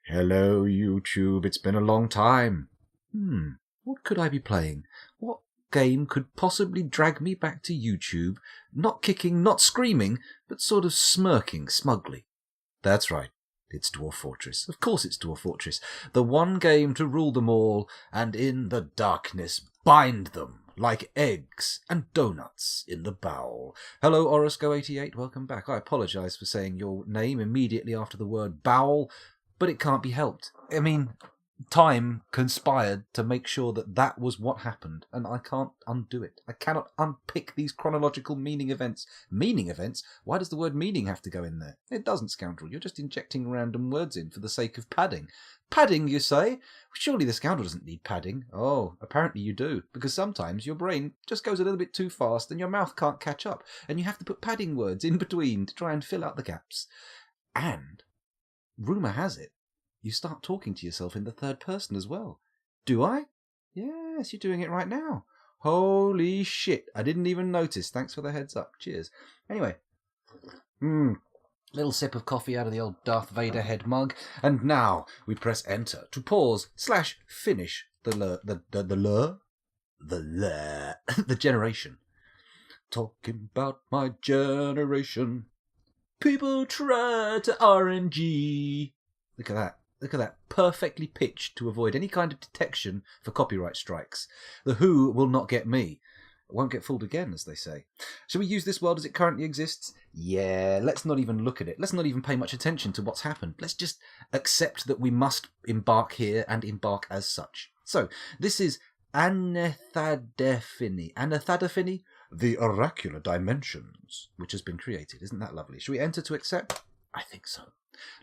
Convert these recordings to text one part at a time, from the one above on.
Hello, YouTube. It's been a long time. What could I be playing? What game could possibly drag me back to YouTube, not kicking, not screaming, but sort of smirking smugly? That's right. It's Dwarf Fortress. Of course it's Dwarf Fortress. The one game to rule them all, and in the darkness bind them like eggs and donuts in the bowel. Hello, Orosco88. Welcome back. I apologise for saying your name immediately after the word bowel, but it can't be helped. I mean, time conspired to make sure that that was what happened, and I can't undo it. I cannot unpick these chronological meaning events. Meaning events? Why does the word meaning have to go in there? It doesn't, scoundrel. You're just injecting random words in for the sake of padding. Padding, you say? Surely the scoundrel doesn't need padding. Oh, apparently you do, because sometimes your brain just goes a little bit too fast and your mouth can't catch up, and you have to put padding words in between to try and fill out the gaps. And rumour has it, you start talking to yourself in the third person as well. Do I? Yes, you're doing it right now. Holy shit, I didn't even notice. Thanks for the heads up. Cheers. Anyway, little sip of coffee out of the old Darth Vader head mug, and now we press enter to pause/finish the generation. Talking about my generation. People try to RNG. Look at that. Look at that. Perfectly pitched to avoid any kind of detection for copyright strikes. The Who will not get me. Won't get fooled again, as they say. Shall we use this world as it currently exists? Yeah, let's not even look at it. Let's not even pay much attention to what's happened. Let's just accept that we must embark here and embark as such. So, this is Anathadaphini, the oracular dimensions, which has been created. Isn't that lovely? Shall we enter to accept? I think so.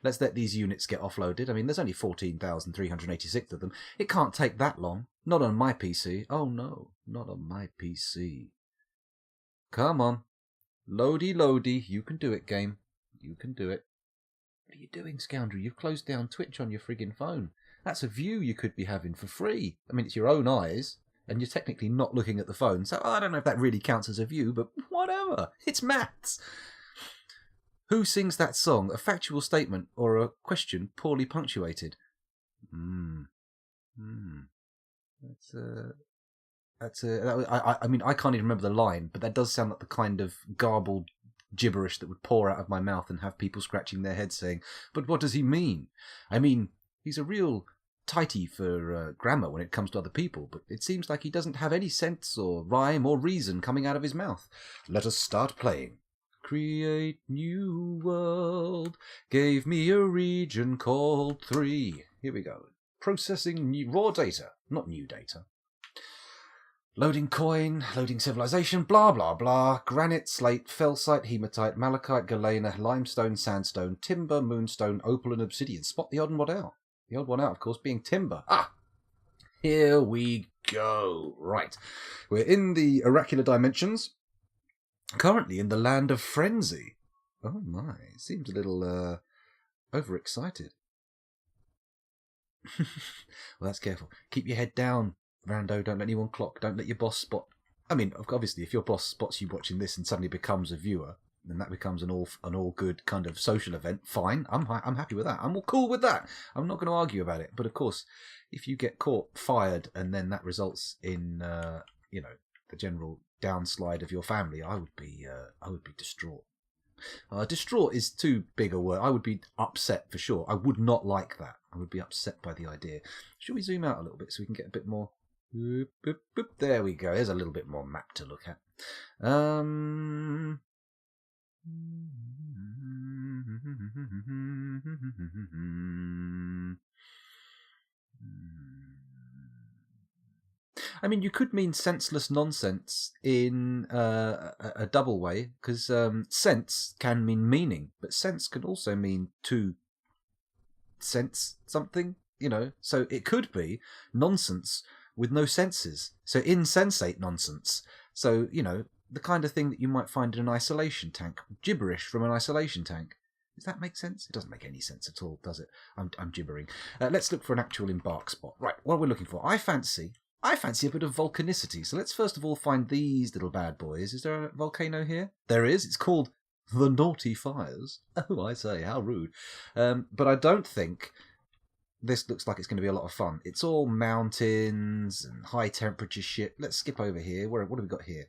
Let's let these units get offloaded. I mean, there's only 14,386 of them. It can't take that long. Not on my PC. Oh no, not on my PC. Come on. Loady. You can do it, game. You can do it. What are you doing, scoundrel? You've closed down Twitch on your friggin' phone. That's a view you could be having for free. I mean, it's your own eyes, and you're technically not looking at the phone, so I don't know if that really counts as a view, but whatever. It's maths. Who sings that song? A factual statement or a question poorly punctuated? I mean, I can't even remember the line, but that does sound like the kind of garbled gibberish that would pour out of my mouth and have people scratching their heads saying, but what does he mean? I mean, he's a real tighty for grammar when it comes to other people, but it seems like he doesn't have any sense or rhyme or reason coming out of his mouth. Let us start playing. Create new world, gave me a region called 3. Here we go. Processing raw data, not new data. Loading coin, loading civilization, blah blah blah. Granite, slate, felsite, hematite, malachite, galena, limestone, sandstone, timber, moonstone, opal and obsidian. Spot the odd one out. The odd one out, of course, being timber. Here we go. Right. We're in the oracular dimensions. Currently in the land of frenzy. Oh my, seems a little overexcited. Well, that's careful. Keep your head down, Rando. Don't let anyone clock. Don't let your boss spot. I mean, obviously, if your boss spots you watching this and suddenly becomes a viewer, then that becomes an all good kind of social event. Fine, I'm happy with that. I'm all cool with that. I'm not going to argue about it. But of course, if you get caught, fired, and then that results in the general downslide of your family, I would be distraught. Distraught is too big a word. I would be upset for sure. I would not like that. I would be upset by the idea. Should we zoom out a little bit so we can get a bit more? Boop, boop, boop. There we go. There's a little bit more map to look at. I mean, you could mean senseless nonsense in a double way, because sense can mean meaning, but sense can also mean to sense something, So it could be nonsense with no senses. So insensate nonsense. So, the kind of thing that you might find in an isolation tank. Gibberish from an isolation tank. Does that make sense? It doesn't make any sense at all, does it? I'm gibbering. Let's look for an actual embark spot. Right, what are we looking for? I fancy a bit of volcanicity. So let's first of all find these little bad boys. Is there a volcano here? There is. It's called the Naughty Fires. Oh, I say, how rude. But I don't think this looks like it's going to be a lot of fun. It's all mountains and high temperature shit. Let's skip over here. What have we got here?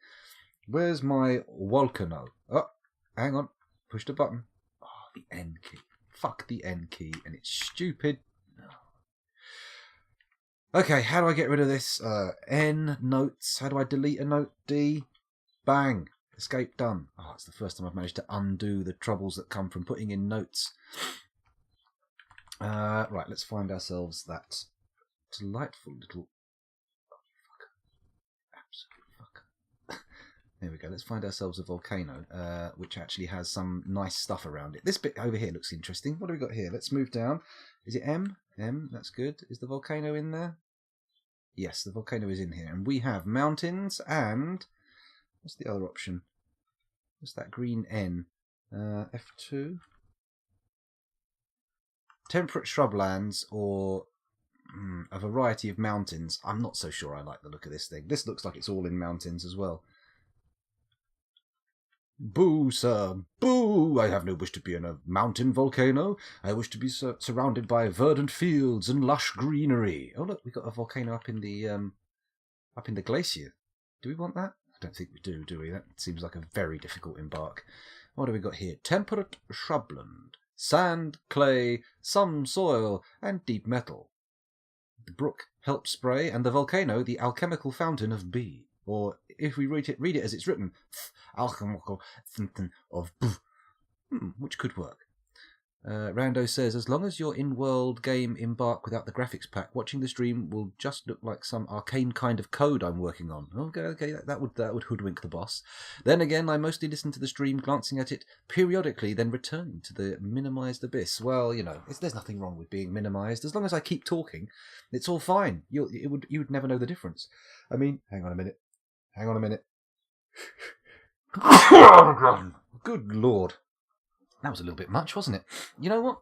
Where's my volcano? Oh, hang on. Push the button. Oh, the N key. Fuck the N key, and it's stupid. Okay, how do I get rid of this? N, notes. How do I delete a note? D. Bang. Escape done. Oh, it's the first time I've managed to undo the troubles that come from putting in notes. Right, let's find ourselves that delightful little... Absolute fucker. There we go. Let's find ourselves a volcano, which actually has some nice stuff around it. This bit over here looks interesting. What do we got here? Let's move down. Is it M? M, that's good. Is the volcano in there? Yes, the volcano is in here. And we have mountains and... What's the other option? What's that green N? F2? Temperate shrublands or a variety of mountains. I'm not so sure I like the look of this thing. This looks like it's all in mountains as well. Boo, sir, boo! I have no wish to be in a mountain volcano. I wish to be surrounded by verdant fields and lush greenery. Oh look, we've got a volcano up in the glacier. Do we want that? I don't think we do we? That seems like a very difficult embark. What do we got here? Temperate shrubland. Sand, clay, some soil, and deep metal. The brook helps spray, and the volcano the alchemical fountain of B. Or, if we read it as it's written, alchemical fountain of B. Which could work. Rando says, as long as your in-world game embark without the graphics pack, watching the stream will just look like some arcane kind of code I'm working on. Okay, that would hoodwink the boss. Then again, I mostly listen to the stream, glancing at it periodically, then returning to the minimized abyss. Well, you know, there's nothing wrong with being minimized. As long as I keep talking, it's all fine. You would never know the difference. I mean, hang on a minute. Good Lord. That was a little bit much, wasn't it? You know what?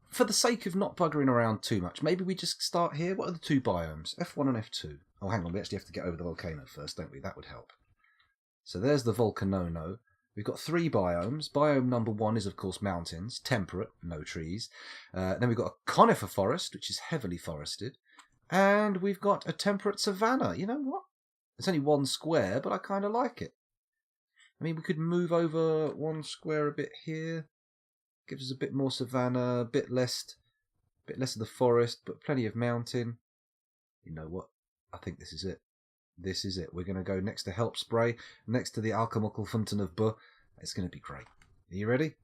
For the sake of not buggering around too much, maybe we just start here. What are the two biomes? F1 and F2. Oh, hang on. We actually have to get over the volcano first, don't we? That would help. So there's the volcano. We've got 3 biomes. Biome number 1 is, of course, mountains. Temperate, no trees. Then we've got a conifer forest, which is heavily forested. And we've got a temperate savanna. You know what? It's only 1 square, but I kind of like it. I mean, we could move over 1 square a bit here. Gives us a bit more savanna, a bit less of the forest, but plenty of mountain. You know what? I think this is it. This is it. We're going to go next to Help Spray, next to the alchemical fountain of Bu. It's going to be great. Are you ready?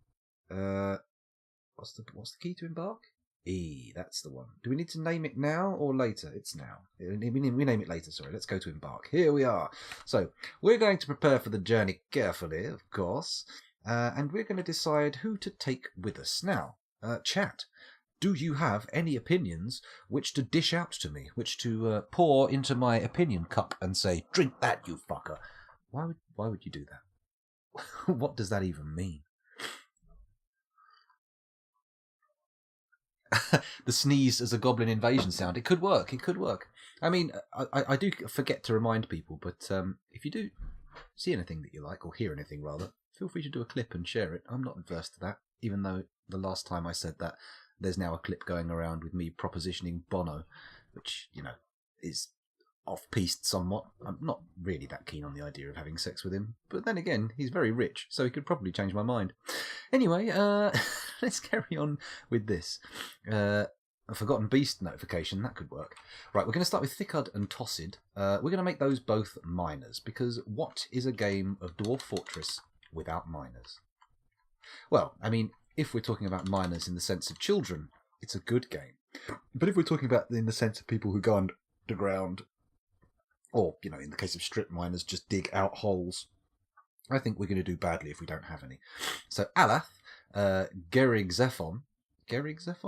What's the key to embark? E. That's the one. Do we need to name it now or later? It's now. We name it later. Sorry. Let's go to embark. Here we are. So we're going to prepare for the journey carefully, of course. And we're going to decide who to take with us. Now, chat, do you have any opinions which to dish out to me, which to pour into my opinion cup and say, drink that, you fucker? Why would you do that? What does that even mean? The sneeze as a goblin invasion sound. It could work. I mean, I do forget to remind people, but if you do see anything that you like, or hear anything rather, feel free to do a clip and share it. I'm not adverse to that, even though the last time I said that, there's now a clip going around with me propositioning Bono, which, you know, is off-piste somewhat. I'm not really that keen on the idea of having sex with him, but then again, he's very rich, so he could probably change my mind. Anyway, let's carry on with this. A Forgotten Beast notification, that could work. Right, we're going to start with Thickard and Tossid. We're going to make those both minors, because what is a game of Dwarf Fortress without minors? Well, I mean, if we're talking about minors in the sense of children, it's a good game. But if we're talking about in the sense of people who go underground, or, you know, in the case of strip miners, just dig out holes, I think we're going to do badly if we don't have any. So Alath, Gerig Zephon,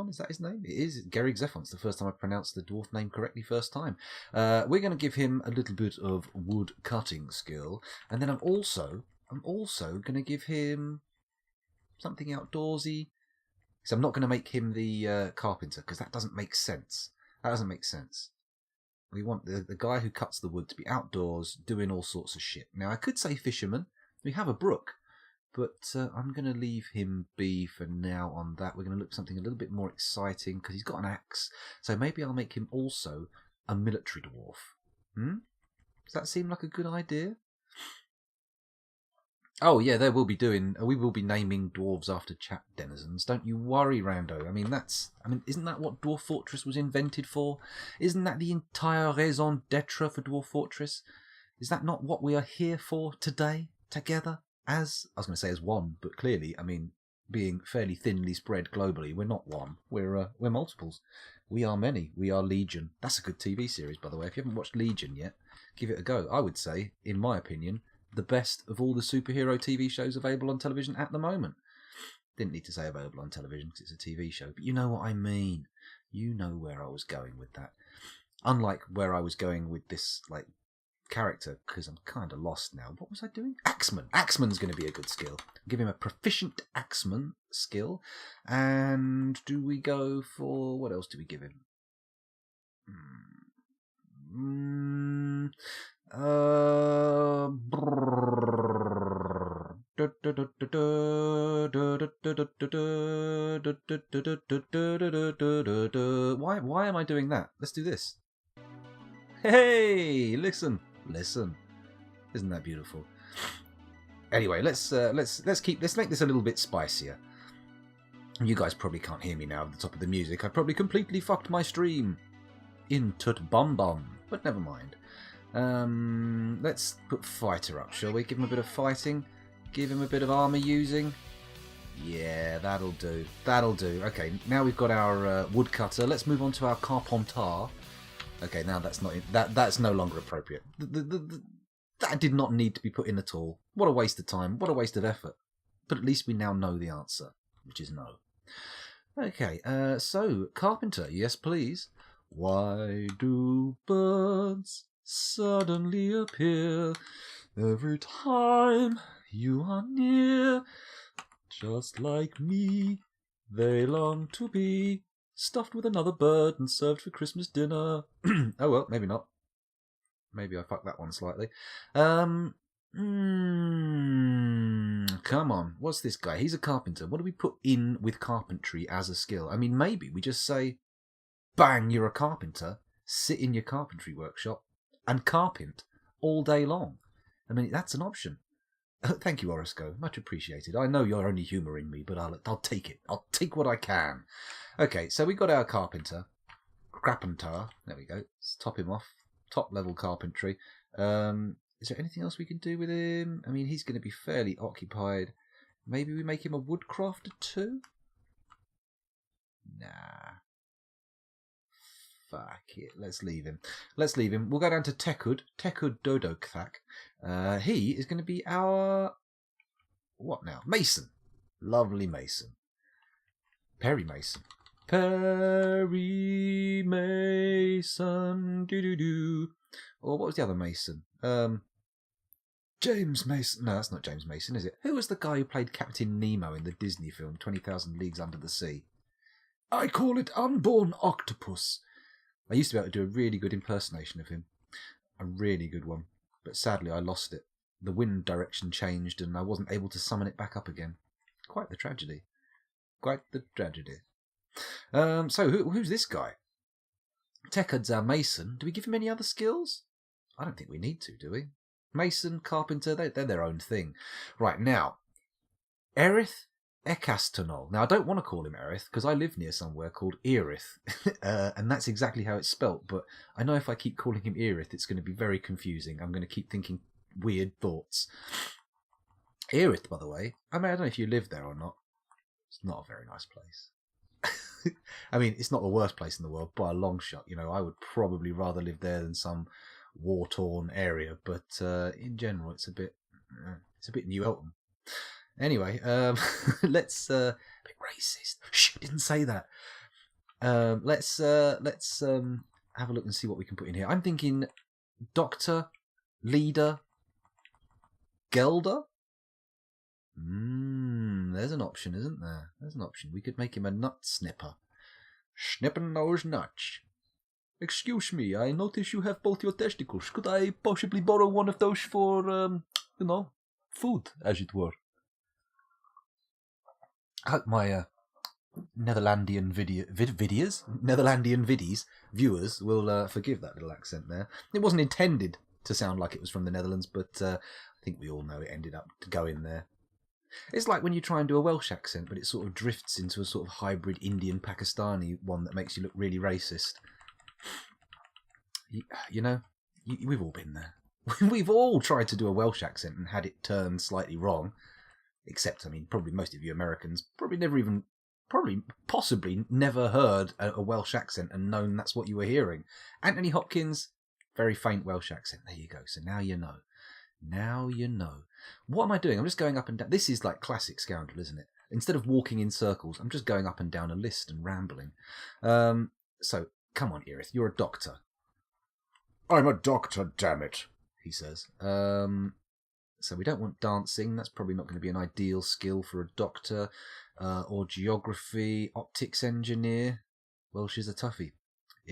is that his name? It is Gerig Zephon. It's the first time I pronounced the dwarf name correctly first time. We're going to give him a little bit of wood cutting skill, and then I'm also going to give him something outdoorsy. So I'm not going to make him the carpenter, because that doesn't make sense. We want the guy who cuts the wood to be outdoors doing all sorts of shit. Now, I could say fisherman. We have a brook. But I'm going to leave him be for now on that. We're going to look at something a little bit more exciting because he's got an axe. So maybe I'll make him also a military dwarf. Does that seem like a good idea? Oh yeah, we will be naming dwarves after chat denizens. Don't you worry, Rando. I mean, isn't that what Dwarf Fortress was invented for? Isn't that the entire raison d'etre for Dwarf Fortress? Is that not what we are here for today, together? I was going to say as one, but clearly, I mean, being fairly thinly spread globally, we're not one. We're multiples. We are many. We are Legion. That's a good TV series, by the way. If you haven't watched Legion yet, give it a go. I would say, in my opinion, the best of all the superhero TV shows available on television at the moment. Didn't need to say available on television because it's a TV show, but you know what I mean. You know where I was going with that. Unlike where I was going with this, character, because I'm kind of lost now. What was I doing? Axeman. Axeman's going to be a good skill. Give him a proficient axeman skill. And do we go for... what else do we give him? Why am I doing that? Let's do this. Hey, listen. Isn't that beautiful? Anyway, let's make this a little bit spicier. You guys probably can't hear me now at the top of the music. I probably completely fucked my stream. In tut bum bum, but never mind. Let's put fighter up, shall we? Give him a bit of fighting. Give him a bit of armor using. Yeah, that'll do. Okay, now we've got our woodcutter. Let's move on to our carpenter. Okay, now that's no longer appropriate. That did not need to be put in at all. What a waste of time. What a waste of effort. But at least we now know the answer, which is no. Okay, so carpenter, yes please. Why do birds suddenly appear every time you are near? Just like me, they long to be stuffed with another bird and served for Christmas dinner. Oh well, maybe not. Maybe I fucked that one slightly. Come on, what's this guy? He's a carpenter. What do we put in with carpentry as a skill? I mean, maybe we just say, bang, you're a carpenter, sit in your carpentry workshop and carpent all day long. I mean, that's an option. Thank you, Orosco. Much appreciated. I know you're only humouring me, but I'll take it. I'll take what I can. Okay, so we got our carpenter. There we go. Let's top him off. Top level carpentry. Is there anything else we can do with him? I mean, he's going to be fairly occupied. Maybe we make him a woodcrafter too? Nah. Fuck it. Let's leave him. We'll go down to Tekud Dodokthak. He is going to be our... what now? Mason. Lovely Mason. Perry Mason. Doo-doo-doo. Or what was the other Mason? James Mason. No, that's not James Mason, is it? Who was the guy who played Captain Nemo in the Disney film 20,000 Leagues Under the Sea? I call it Unborn Octopus. I used to be able to do a really good impersonation of him. A really good one. But sadly I lost it. The wind direction changed and I wasn't able to summon it back up again. Quite the tragedy. So who's this guy? Tekud's our Mason. Do we give him any other skills? I don't think we need to, do we? Mason, Carpenter, they're their own thing. Right, now, Erith Ekastonol. Now, I don't want to call him Erith, because I live near somewhere called Erith, and that's exactly how it's spelt, but I know if I keep calling him Erith, it's going to be very confusing. I'm going to keep thinking weird thoughts. Erith, by the way, I don't know if you live there or not. It's not a very nice place. I mean, it's not the worst place in the world by a long shot. You know, I would probably rather live there than some war-torn area, but in general, it's a bit New Elton. Anyway, let's a bit racist. Shh, didn't say that. Let's have a look and see what we can put in here. I'm thinking Doctor, Leader, Gelder. There's an option, isn't there? There's an option. We could make him a nut snipper. Snipping those nuts. Excuse me, I notice you have both your testicles. Could I possibly borrow one of those for, food, as it were? I hope my Netherlandian Netherlandian viddies viewers will forgive that little accent there. It wasn't intended to sound like it was from the Netherlands, but I think we all know it ended up going there. It's like when you try and do a Welsh accent, but it sort of drifts into a sort of hybrid Indian-Pakistani one that makes you look really racist. We've all been there. We've all tried to do a Welsh accent and had it turn slightly wrong. Except, I mean, probably most of you Americans possibly never heard a Welsh accent and known that's what you were hearing. Anthony Hopkins, very faint Welsh accent. There you go. So now you know. Now you know. What am I doing? I'm just going up and down. This is like classic Scoundrel, isn't it? Instead of walking in circles, I'm just going up and down a list and rambling. So, come on, Erith, you're a doctor. I'm a doctor, damn it, he says. So we don't want dancing. That's probably not going to be an ideal skill for a doctor. Or geography, optics engineer. Welsh is a toughie.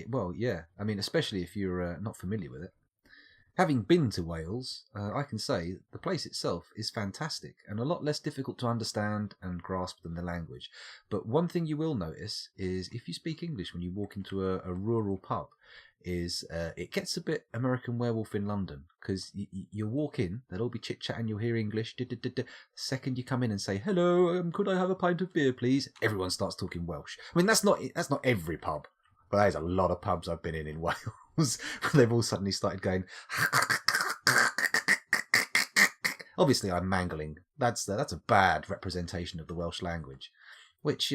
Well, yeah. I mean, especially if you're not familiar with it. Having been to Wales, I can say the place itself is fantastic and a lot less difficult to understand and grasp than the language. But one thing you will notice is if you speak English when you walk into a rural pub, is it gets a bit American Werewolf in London, because you walk in, they'll all be chit-chatting, you'll hear English. The second you come in and say, hello, could I have a pint of beer, please? Everyone starts talking Welsh. I mean, that's not every pub. But there's a lot of pubs I've been in Wales where they've all suddenly started going. Obviously, I'm mangling. That's a bad representation of the Welsh language, which,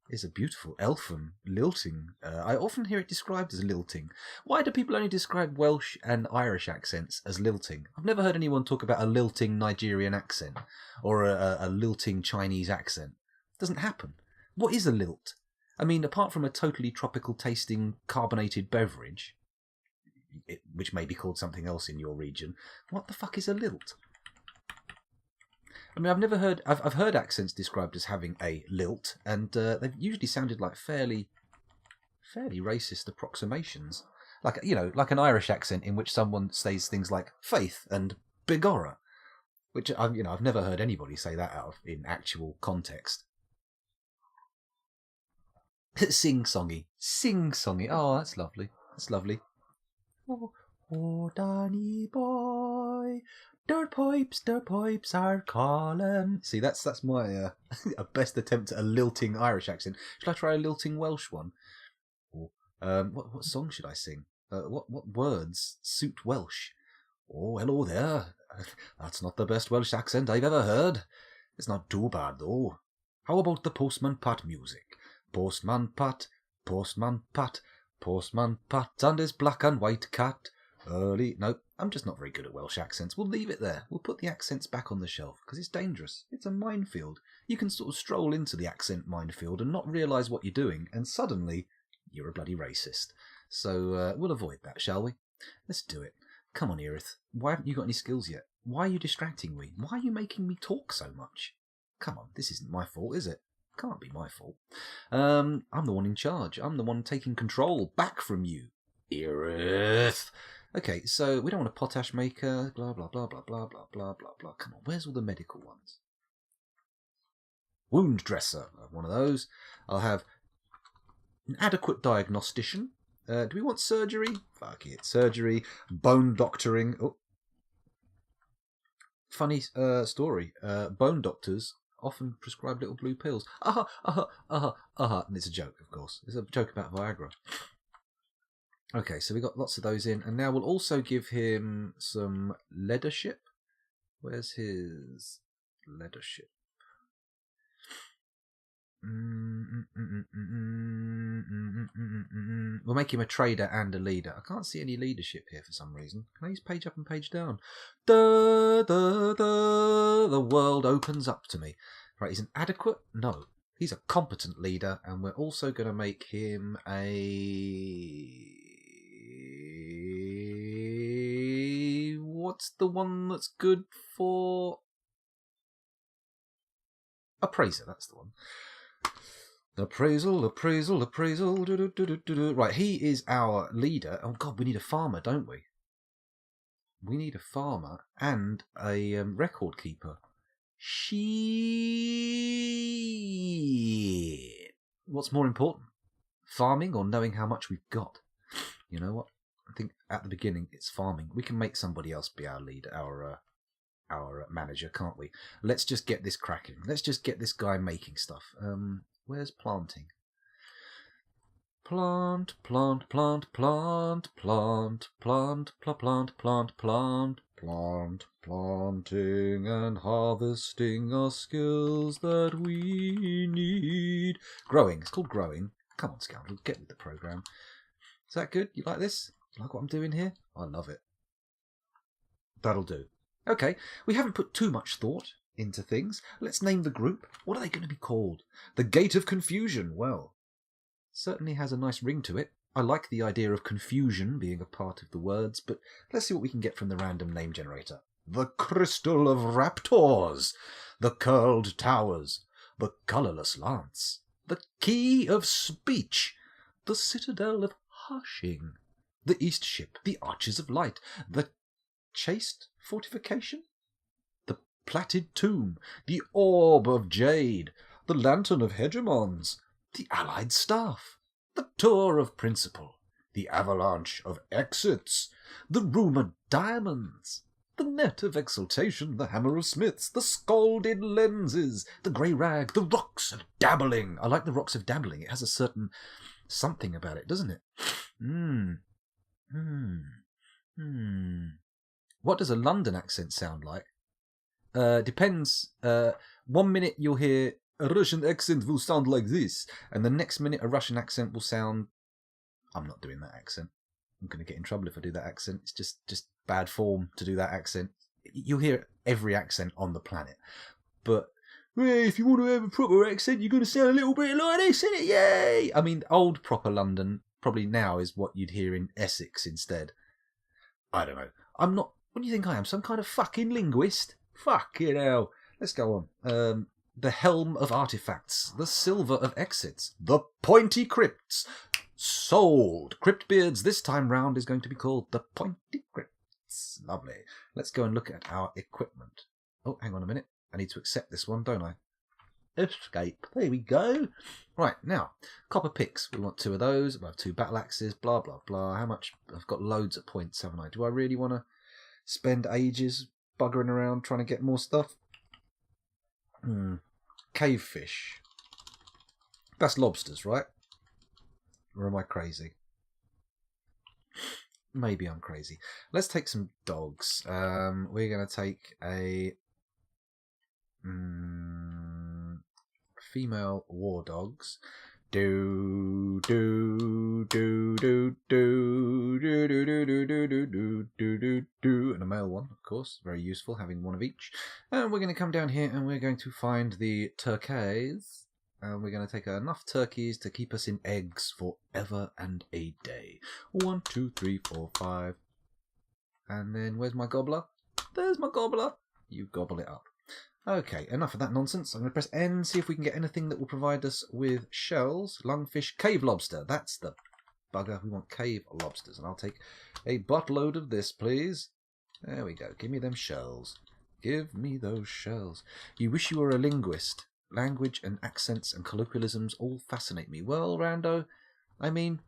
is a beautiful elfin lilting. I often hear it described as lilting. Why do people only describe Welsh and Irish accents as lilting? I've never heard anyone talk about a lilting Nigerian accent or a lilting Chinese accent. It doesn't happen. What is a lilt? I mean, apart from a totally tropical tasting carbonated beverage, which may be called something else in your region, what the fuck is a lilt? I mean, I've heard accents described as having a lilt, and they've usually sounded like fairly racist approximations. Like an Irish accent in which someone says things like faith and begorra, which I've never heard anybody say that out of in actual context. Sing-songy. Oh, that's lovely. Oh, Danny boy, dirt pipes are calling. See, that's my best attempt at a lilting Irish accent. Should I try a lilting Welsh one? Or, what song should I sing? What words suit Welsh? Oh, hello there. That's not the best Welsh accent I've ever heard. It's not too bad, though. How about the Postman Pat music? Postman Pat, Postman Pat, Postman Pat and his black and white cat. No, I'm just not very good at Welsh accents. We'll leave it there. We'll put the accents back on the shelf, because it's dangerous. It's a minefield. You can sort of stroll into the accent minefield and not realise what you're doing, and suddenly you're a bloody racist. So we'll avoid that, shall we? Let's do it. Come on, Erith. Why haven't you got any skills yet? Why are you distracting me? Why are you making me talk so much? Come on, this isn't my fault, is it? Can't be my fault. I'm the one in charge. I'm the one taking control back from you, Erith. Okay, so we don't want a potash maker, blah, blah, blah, blah, blah, blah, blah, blah, blah. Come on, where's all the medical ones? Wound dresser, I'll have one of those. I'll have an adequate diagnostician. Do we want surgery? Fuck it, surgery. Bone doctoring. Oh. Funny story. Bone doctors often prescribe little blue pills. And it's a joke, of course. It's a joke about Viagra. Okay, so we got lots of those in, and now we'll also give him some leadership. Where's his leadership? We'll make him a trader and a leader. I can't see any leadership here for some reason. Can I use page up and page down? The world opens up to me. Right, he's an adequate? No. He's a competent leader, and we're also going to make him a... What's the one that's good for... Appraiser, that's the one. Appraisal. Right, he is our leader. Oh, God, we need a farmer, don't we? We need a farmer and a record keeper. Shit. What's more important? Farming or knowing how much we've got? You know what? I think at the beginning it's farming. We can make somebody else be our lead, our manager, can't we? Let's just get this cracking. Let's just get this guy making stuff. Where's planting? Plant, plant, plant, plant, plant, plant, plant, plant, plant, plant. Planting and harvesting are skills that we need. Growing. It's called growing. Come on, scoundrel, get with the program. Is that good? You like this? You like what I'm doing here? I love it. That'll do. Okay, we haven't put too much thought into things. Let's name the group. What are they going to be called? The Gate of Confusion. Well, certainly has a nice ring to it. I like the idea of confusion being a part of the words, but let's see what we can get from the random name generator. The Crystal of Raptors. The Curled Towers. The Colourless Lance. The Key of Speech. The Citadel of Hushing. The East Ship. The Arches of Light. The Chaste Fortification. The Plaited Tomb. The Orb of Jade. The Lantern of Hegemons. The Allied Staff. The Tour of Principle. The Avalanche of Exits. The Rumoured Diamonds. The Net of Exaltation. The Hammer of Smiths. The Scalded Lenses. The Grey Rag. The Rocks of Dabbling. I like the Rocks of Dabbling. It has a certain something about it, doesn't it? What does a London accent sound like? Depends. 1 minute you'll hear a Russian accent will sound like this, and the next minute a Russian accent will sound... I'm not doing that accent. I'm going to get in trouble if I do that accent. It's just bad form to do that accent. You'll hear every accent on the planet. But if you want to have a proper accent, you're going to sound a little bit like this, isn't it? Yay! I mean, old proper London probably now is what you'd hear in Essex instead. I don't know. I'm not... What do you think I am? Some kind of fucking linguist? Fucking hell. Let's go on. The Helm of Artifacts. The Silver of Exits. The Pointy Crypts. Sold. CRYPTBEARDS this time round is going to be called the Pointy Crypts. Lovely. Let's go and look at our equipment. Oh, hang on a minute. I need to accept this one, don't I? Escape. There we go. Right, now, copper picks. We want 2 of those. We have 2 battle axes, blah, blah, blah. How much? I've got loads of points, haven't I? Do I really want to spend ages buggering around trying to get more stuff? Cave fish. That's lobsters, right? Or am I crazy? Maybe I'm crazy. Let's take some dogs. We're going to take a female war dogs. Do do do do do do do do do do do do do do, and a male one, of course, very useful having one of each. And we're going to come down here and we're going to find the turkeys. And we're going to take enough turkeys to keep us in eggs forever and a day. 1, 2, 3, 4, 5. And then where's my gobbler? There's my gobbler. You gobble it up. Okay, enough of that nonsense. I'm going to press N, see if we can get anything that will provide us with shells. Lungfish, cave lobster. That's the bugger. We want cave lobsters. And I'll take a buttload of this, please. There we go. Give me them shells. Give me those shells. You wish you were a linguist. Language and accents and colloquialisms all fascinate me. Well, Rando, I mean,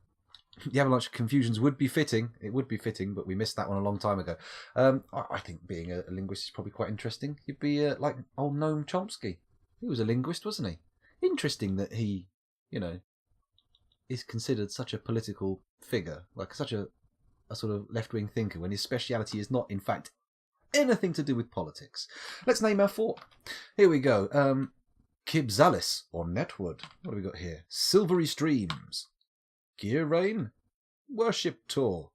the Avalanche of Confusions would be fitting. It would be fitting, but we missed that one a long time ago. I think being a linguist is probably quite interesting. You'd be like old Noam Chomsky. He was a linguist, wasn't he? Interesting that he, is considered such a political figure, like such a sort of left-wing thinker, when his speciality is not, in fact, anything to do with politics. Let's name our fort. Here we go. Kibzalis, or Netwood. What have we got here? Silvery Streams. Gear Rain. Worship Tour.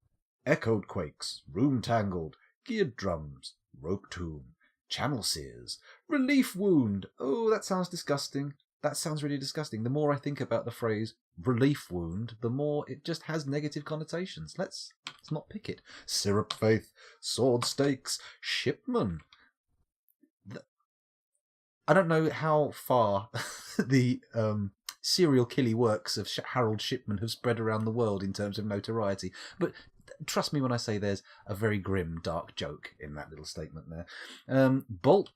Echoed Quakes. Room Tangled. Geared Drums. Rope Tomb. Channel Sears. Relief Wound. Oh, that sounds disgusting. That sounds really disgusting. The more I think about the phrase relief wound, the more it just has negative connotations. Let's not pick it. Syrup Faith. Sword Stakes. Shipman. I don't know how far the serial killy works of Harold Shipman have spread around the world in terms of notoriety, but trust me when I say there's a very grim, dark joke in that little statement there. Bolts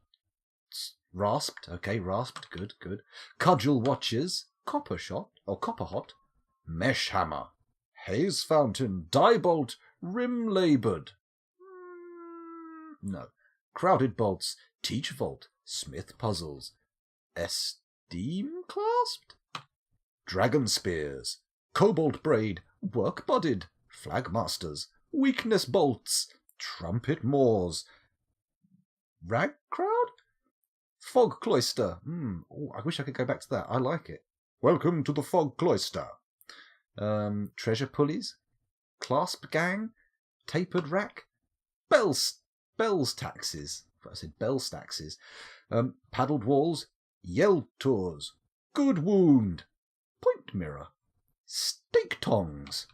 Rasped. Okay, rasped. Good, good. Cudgel watches. Copper shot. Or copper hot. Mesh hammer. Haze fountain. Die bolt. Rim laboured. No. Crowded bolts. Teach vault. Smith puzzles. Esteem clasped. Dragon spears. Cobalt braid. Work budded. Flag masters. Weakness bolts. Trumpet moors. Rag crowd? Fog cloister. Oh, I wish I could go back to that. I like it. Welcome to the fog cloister. Treasure pulleys. Clasp gang. Tapered rack. Bells taxes. I said bells taxes. Paddled walls. Yell tours. Good wound. Point mirror. Stake tongs.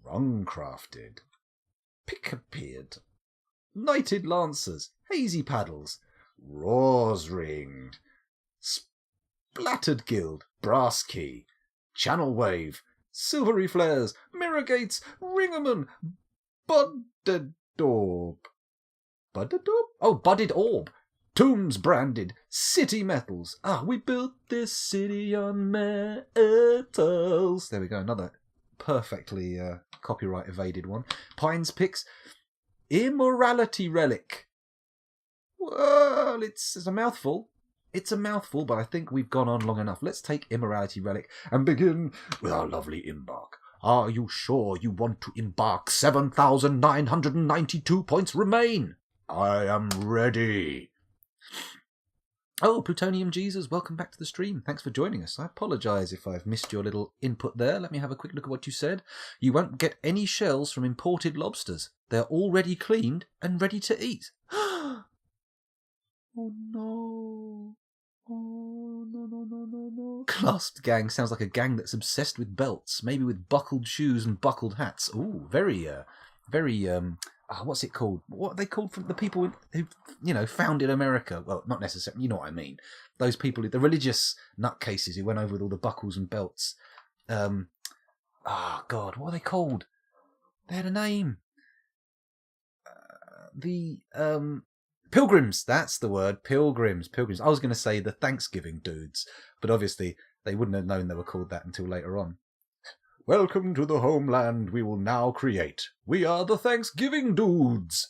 Rung crafted. Pick appeared. Knighted lancers. Hazy paddles. Roars ringed. Splattered guild. Brass key. Channel wave. Silvery flares. Mirror gates. Ringerman. Budded orb. Budded orb? Oh, budded orb. Tombs branded. City metals. We built this city on metals. There we go. Another perfectly copyright evaded one. Pines picks. Immorality relic. Well, it's a mouthful. It's a mouthful, but I think we've gone on long enough. Let's take immorality relic and begin with our lovely embark. Are you sure you want to embark? 7,992 points remain. I am ready. Oh, Plutonium Jesus, welcome back to the stream. Thanks for joining us. I apologise if I've missed your little input there. Let me have a quick look at what you said. You won't get any shells from imported lobsters. They're already cleaned and ready to eat. Oh no. Oh, no. Clasped gang sounds like a gang that's obsessed with belts, maybe with buckled shoes and buckled hats. Ooh, very, what's it called? What are they called from the people who, founded America? Well, not necessarily, you know what I mean. Those people, the religious nutcases who went over with all the buckles and belts. God, what are they called? They had a name. Pilgrims, that's the word. Pilgrims. I was going to say the Thanksgiving dudes, but obviously they wouldn't have known they were called that until later on. Welcome to the homeland we will now create. We are the Thanksgiving dudes.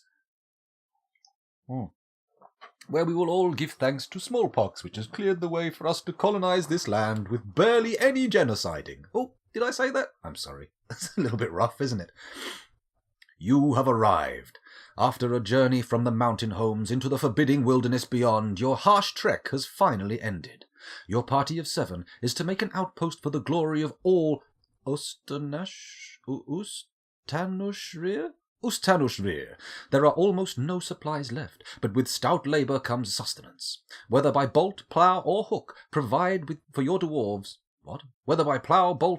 Where we will all give thanks to smallpox, which has cleared the way for us to colonize this land with barely any genociding. Oh, did I say that? I'm sorry. That's a little bit rough, isn't it? You have arrived. After a journey from the mountain homes into the forbidding wilderness beyond, your harsh trek has finally ended. Your party of 7 is to make an outpost for the glory of all Ustanushrir. There are almost no supplies left, but with stout labour comes sustenance. Whether by bolt, plough, or hook, provide for your dwarves. What? Whether by bolt...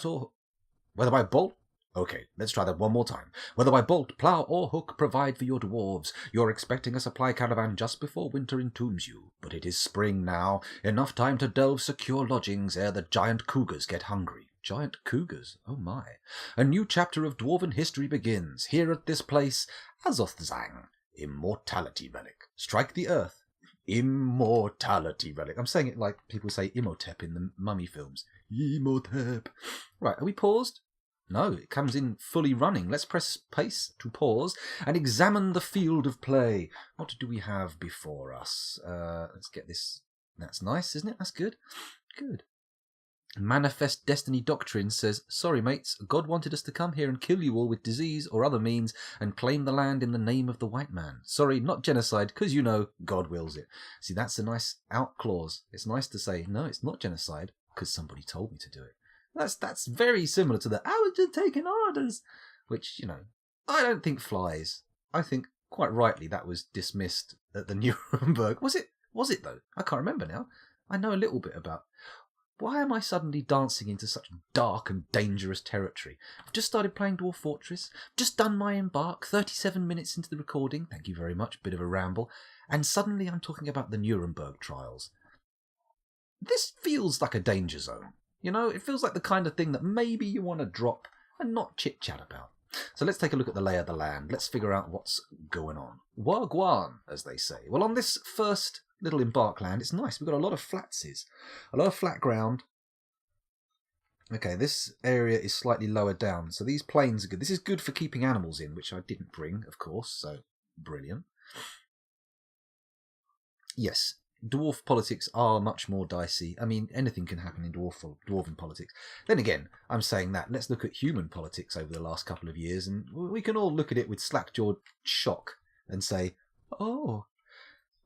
Okay, let's try that one more time. Whether by bolt, plough, or hook, provide for your dwarves. You're expecting a supply caravan just before winter entombs you. But it is spring now, enough time to delve secure lodgings ere the giant cougars get hungry. Giant cougars? Oh my. A new chapter of dwarven history begins, here at this place, Azothzang. Immortality relic. Strike the earth. Immortality relic. I'm saying it like people say Imhotep in the Mummy films. Imhotep. Right, are we paused? No, it comes in fully running. Let's press pace to pause and examine the field of play. What do we have before us? Let's get this. That's nice, isn't it? That's good. Good. Manifest Destiny Doctrine says, sorry mates, God wanted us to come here and kill you all with disease or other means and claim the land in the name of the white man. Sorry, not genocide, because God wills it. See, that's a nice out clause. It's nice to say, no, it's not genocide, because somebody told me to do it. That's very similar to the, I was just taking orders, which, I don't think flies. I think, quite rightly, that was dismissed at the Nuremberg. Was it though? I can't remember now. I know a little bit about... Why am I suddenly dancing into such dark and dangerous territory? I've just started playing Dwarf Fortress, just done my embark, 37 minutes into the recording, thank you very much, bit of a ramble, and suddenly I'm talking about the Nuremberg trials. This feels like a danger zone. It feels like the kind of thing that maybe you want to drop and not chit-chat about. So let's take a look at the lay of the land. Let's figure out what's going on. Wagwan, as they say. Well, on this first little embark land. It's nice. We've got a lot of flatses, a lot of flat ground. Okay, this area is slightly lower down, so these plains are good. This is good for keeping animals in, which I didn't bring, of course, so brilliant. Yes, dwarf politics are much more dicey. I mean, anything can happen in dwarven politics. Then again, I'm saying that. Let's look at human politics over the last couple of years, and we can all look at it with slack-jawed shock and say, oh,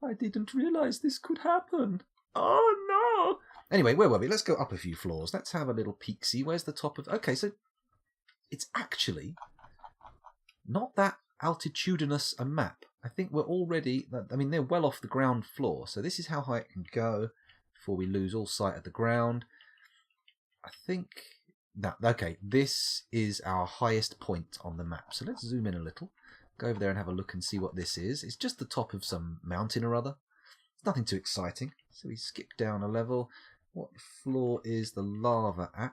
I didn't realise this could happen. Oh, no! Anyway, where were we? Let's go up a few floors. Let's have a little peek-see. Where's the top of... Okay, so it's actually not that altitudinous a map. I think we're already... I mean, they're well off the ground floor, so this is how high it can go before we lose all sight of the ground. I think... Okay, this is our highest point on the map. So let's zoom in a little. Go over there and have a look and see what this is. It's just the top of some mountain or other. It's nothing too exciting. So we skip down a level. What floor is the lava at?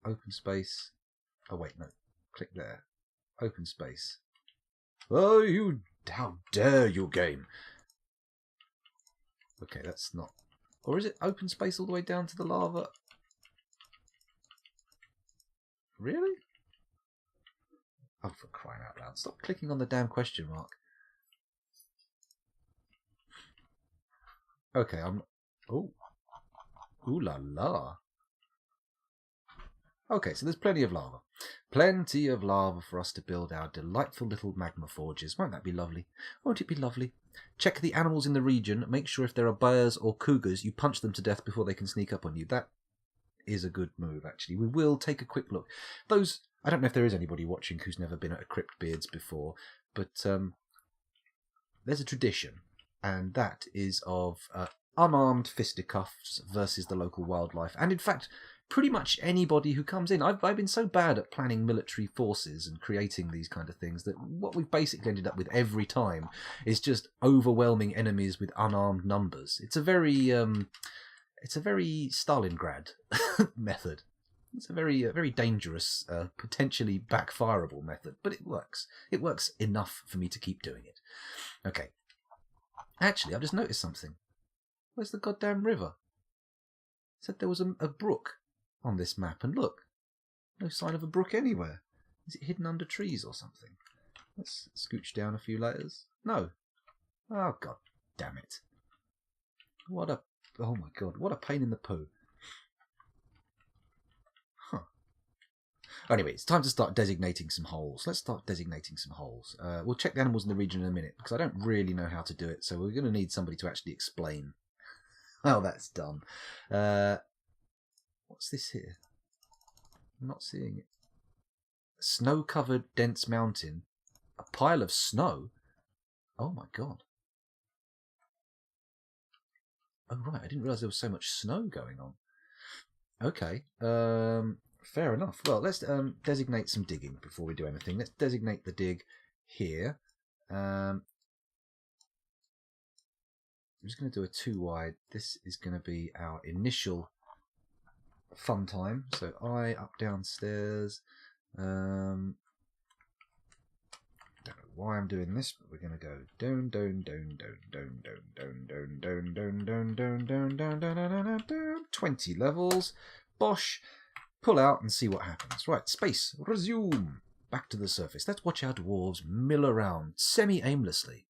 Open space. Oh, wait, no. Click there. Open space. Oh, how dare you, game? Okay, that's not... Or is it open space all the way down to the lava? Really? Oh, for crying out loud. Stop clicking on the damn question mark. Okay, Oh. Ooh la la. Okay, so there's plenty of lava. Plenty of lava for us to build our delightful little magma forges. Won't that be lovely? Won't it be lovely? Check the animals in the region. Make sure if there are bears or cougars, you punch them to death before they can sneak up on you. That is a good move, actually. We will take a quick look. I don't know if there is anybody watching who's never been at a CRYPTBEARDS before, but there's a tradition, and that is of unarmed fisticuffs versus the local wildlife. And in fact, pretty much anybody who comes in. I've been so bad at planning military forces and creating these kind of things that what we've basically ended up with every time is just overwhelming enemies with unarmed numbers. It's a very Stalingrad method. It's a very dangerous, potentially backfireable method, but it works. It works enough for me to keep doing it. Okay. Actually, I've just noticed something. Where's the goddamn river? It said there was a brook on this map, and look, no sign of a brook anywhere. Is it hidden under trees or something? Let's scooch down a few layers. No. Oh, god damn it. Oh my god, what a pain in the poo. Huh. Anyway, it's time to start designating some holes. Let's start designating some holes. We'll check the animals in the region in a minute, because I don't really know how to do it, so we're going to need somebody to actually explain how that's done. What's this here? I'm not seeing it. Snow-covered, dense mountain. A pile of snow? Oh my god. Oh right, I didn't realise there was so much snow going on. Okay, fair enough. Well, let's designate some digging before we do anything. Let's designate the dig here. I'm just going to do a 2 wide. This is going to be our initial fun time. So up, downstairs. Don't know why I'm doing this, but we're going to go down, down, down, down, down, down, down, down, down, down, down, down, down, down, down, down. 20 levels. Bosh. Pull out and see what happens. Right, space. Resume. Back to the surface. Let's watch our dwarves mill around semi-aimlessly.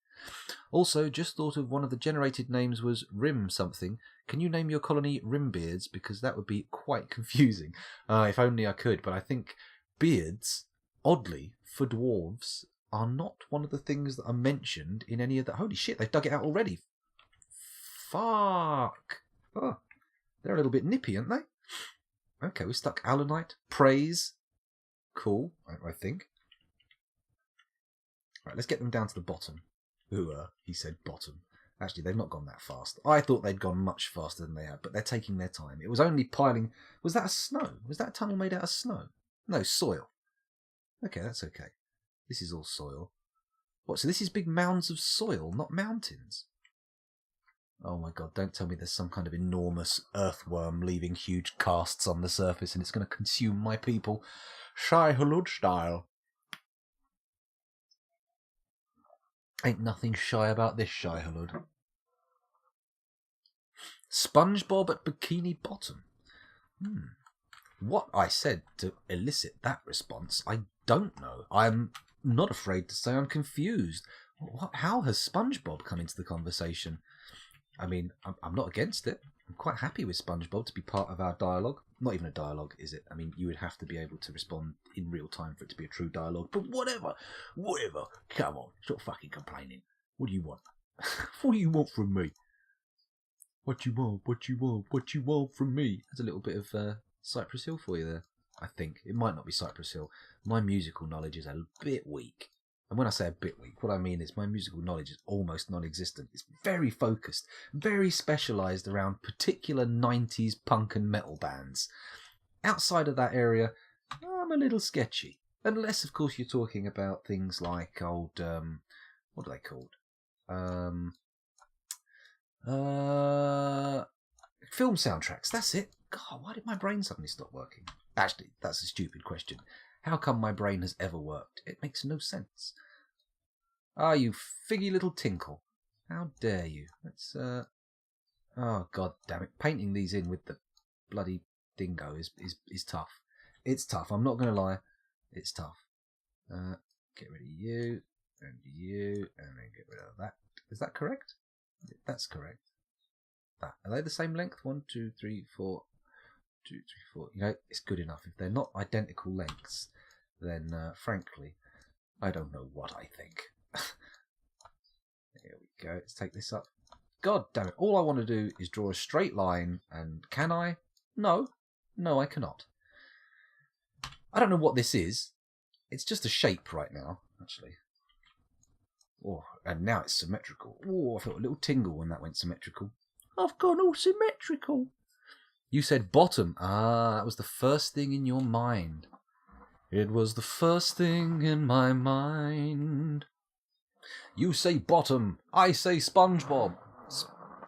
Also, just thought of one of the generated names was Rim something. Can you name your colony Rimbeards? Because that would be quite confusing. If only I could, but I think beards, oddly, for dwarves, are not one of the things that are mentioned in any of the... Holy shit, they've dug it out already. Fuck. Oh, they're a little bit nippy, aren't they? Okay, we stuck Alunite. Praise. Cool, I think. Right, let's get them down to the bottom. He said bottom. Actually, they've not gone that fast. I thought they'd gone much faster than they have, but they're taking their time. It was only piling... Was that a snow? Was that a tunnel made out of snow? No, soil. Okay, that's okay. This is all soil. What, so this is big mounds of soil, not mountains? Oh my god, don't tell me there's some kind of enormous earthworm leaving huge casts on the surface and it's going to consume my people. Shai Hulud style. Ain't nothing shy about this shy hood. SpongeBob at Bikini Bottom. What I said to elicit that response, I don't know. I'm not afraid to say I'm confused. How has SpongeBob come into the conversation? I mean, I'm not against it. I'm quite happy with SpongeBob to be part of our dialogue. Not even a dialogue, is it? I mean, you would have to be able to respond in real time for it to be a true dialogue. But whatever. Come on, stop fucking complaining. What do you want? What do you want from me? What you want from me? There's a little bit of Cypress Hill for you there, I think. It might not be Cypress Hill. My musical knowledge is a bit weak. And when I say a bit weak, what I mean is my musical knowledge is almost non-existent. It's very focused, very specialised around particular 90s punk and metal bands. Outside of that area, I'm a little sketchy. Unless, of course, you're talking about things like old... what are they called? Film soundtracks, that's it. God, why did my brain suddenly stop working? Actually, that's a stupid question. How come my brain has ever worked? It makes no sense. Ah, you figgy little tinkle. How dare you? Let's, oh, god damn it. Painting these in with the bloody dingo is tough. It's tough, I'm not going to lie. It's tough. Get rid of you, and you, and then get rid of that. Is that correct? That's correct. That. Are they the same length? 1, 2, 3, 4. 2, 3, 4. You know, it's good enough. If they're not identical lengths, then frankly, I don't know what I think. There we go. Let's take this up. God damn it. All I want to do is draw a straight line, and can I? No. No, I cannot. I don't know what this is. It's just a shape right now, actually. Oh, and now it's symmetrical. Oh, I felt a little tingle when that went symmetrical. I've gone all symmetrical. You said bottom. Ah, that was the first thing in your mind. It was the first thing in my mind. You say bottom. I say SpongeBob.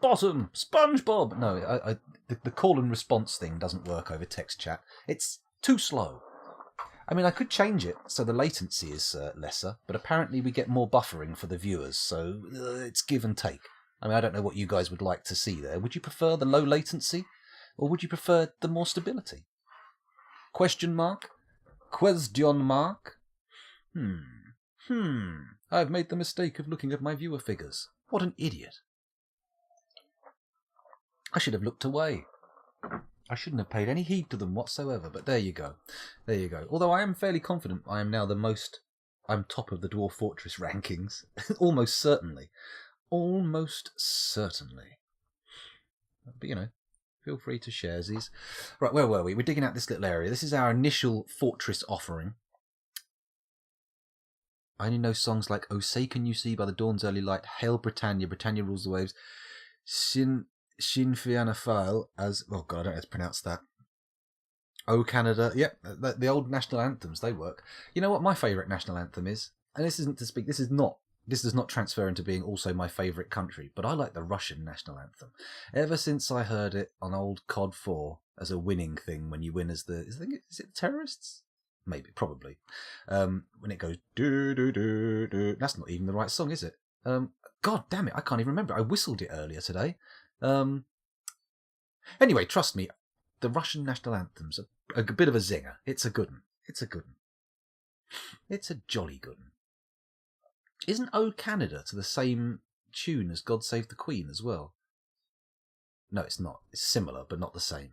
Bottom. SpongeBob. No, the call and response thing doesn't work over text chat. It's too slow. I mean, I could change it so the latency is lesser, but apparently we get more buffering for the viewers, so it's give and take. I mean, I don't know what you guys would like to see there. Would you prefer the low latency, or would you prefer the more stability? Question mark? Question mark? I've made the mistake of looking at my viewer figures. What an idiot. I should have looked away. I shouldn't have paid any heed to them whatsoever, but there you go. There you go. Although I am fairly confident I am now I'm top of the Dwarf Fortress rankings. Almost certainly. Almost certainly. But, you know, feel free to share these. Right, where were we? We're digging out this little area. This is our initial fortress offering. I only know songs like Oh Say Can You See by the Dawn's Early Light, Hail Britannia, Britannia Rules the Waves, Sinn Fianna Fáil as... Oh, God, I don't know how to pronounce that. Oh Canada. Yep, the old national anthems, they work. You know what my favourite national anthem is? And this isn't to speak... This does not transfer into being also my favourite country, but I like the Russian national anthem. Ever since I heard it on old COD 4 as a winning thing when you win as the... Is it terrorists? Maybe, probably. When it goes... Do. That's not even the right song, is it? God damn it, I can't even remember. I whistled it earlier today. Anyway, trust me, the Russian national anthem's a bit of a zinger. It's a good one. It's a good one. It's a jolly good one. Isn't Oh Canada to the same tune as God Save the Queen as well? No, it's not. It's similar, but not the same.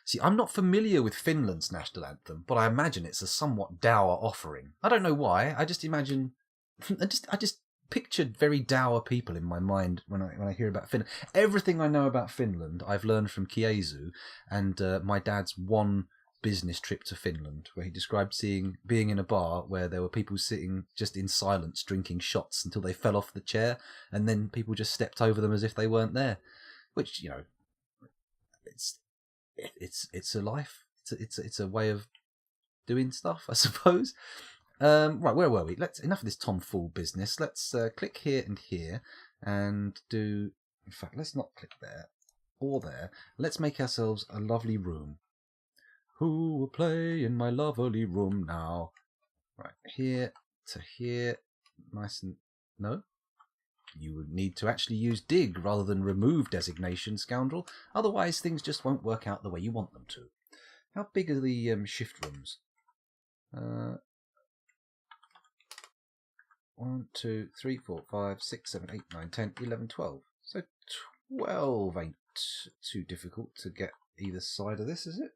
See, I'm not familiar with Finland's national anthem, but I imagine it's a somewhat dour offering. I don't know why. I just imagine... I just pictured very dour people in my mind when I hear about Finland. Everything I know about Finland I've learned from Kiezu and my dad's one business trip to Finland, where he described being in a bar where there were people sitting just in silence drinking shots until they fell off the chair, and then people just stepped over them as if they weren't there. Which, you know, it's a life. It's a way of doing stuff, I suppose. Right, where were we? Enough of this tomfool business. Let's click here and here and do... In fact, let's not click there or there. Let's make ourselves a lovely room. Who will play in my lovely room now? Right, here to here. Nice and... No? You would need to actually use dig rather than remove designation, scoundrel. Otherwise, things just won't work out the way you want them to. How big are the shift rooms? 1, 2, 3, 4, 5, 6, 7, 8, 9, 10, 11, 12. So 12 ain't too difficult to get either side of this, is it?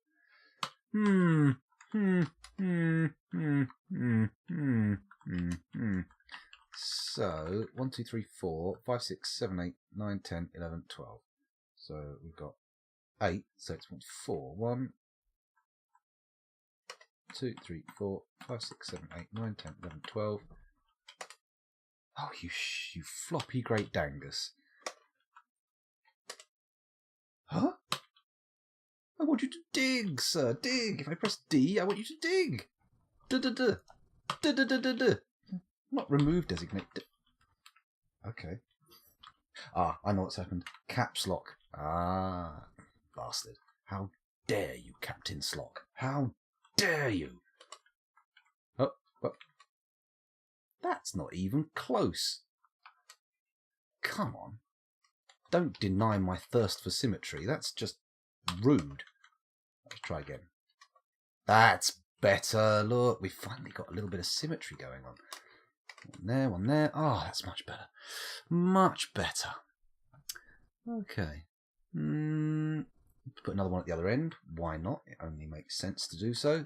So 1, 2, 3, 4, 5, 6, 7, 8, 9, 10, 11, 12. So we've got 8. So it's 4. 1, 2, 3, 4, 5, 6, 7, 8, 9, 10, 11, 12. Oh, you floppy great dangus. Huh? I want you to dig, sir. Dig. If I press D, I want you to dig. Da-da-da. Da-da-da-da-da. Not remove designate. Okay. Ah, I know what's happened. Caps lock. Ah, bastard. How dare you, Captain Slock? How dare you? Oh. That's not even close. Come on. Don't deny my thirst for symmetry. That's just rude. Let's try again. That's better. Look, we've finally got a little bit of symmetry going on. One there. Oh, that's much better. Much better. Okay. Put another one at the other end. Why not? It only makes sense to do so.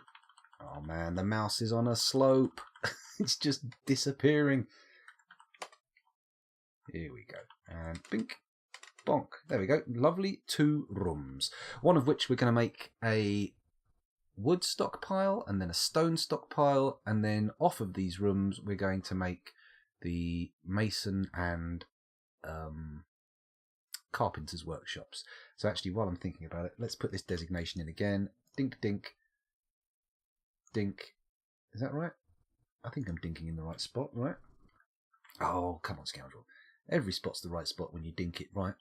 Oh man, the mouse is on a slope. It's just disappearing. Here we go. And bink, bonk. There we go. Lovely 2 rooms. One of which we're going to make a wood stockpile and then a stone stockpile. And then off of these rooms, we're going to make the mason and carpenter's workshops. So actually, while I'm thinking about it, let's put this designation in again. Dink, dink, dink. Is that right? I think I'm dinking in the right spot, right? Oh, come on, scoundrel. Every spot's the right spot when you dink it right.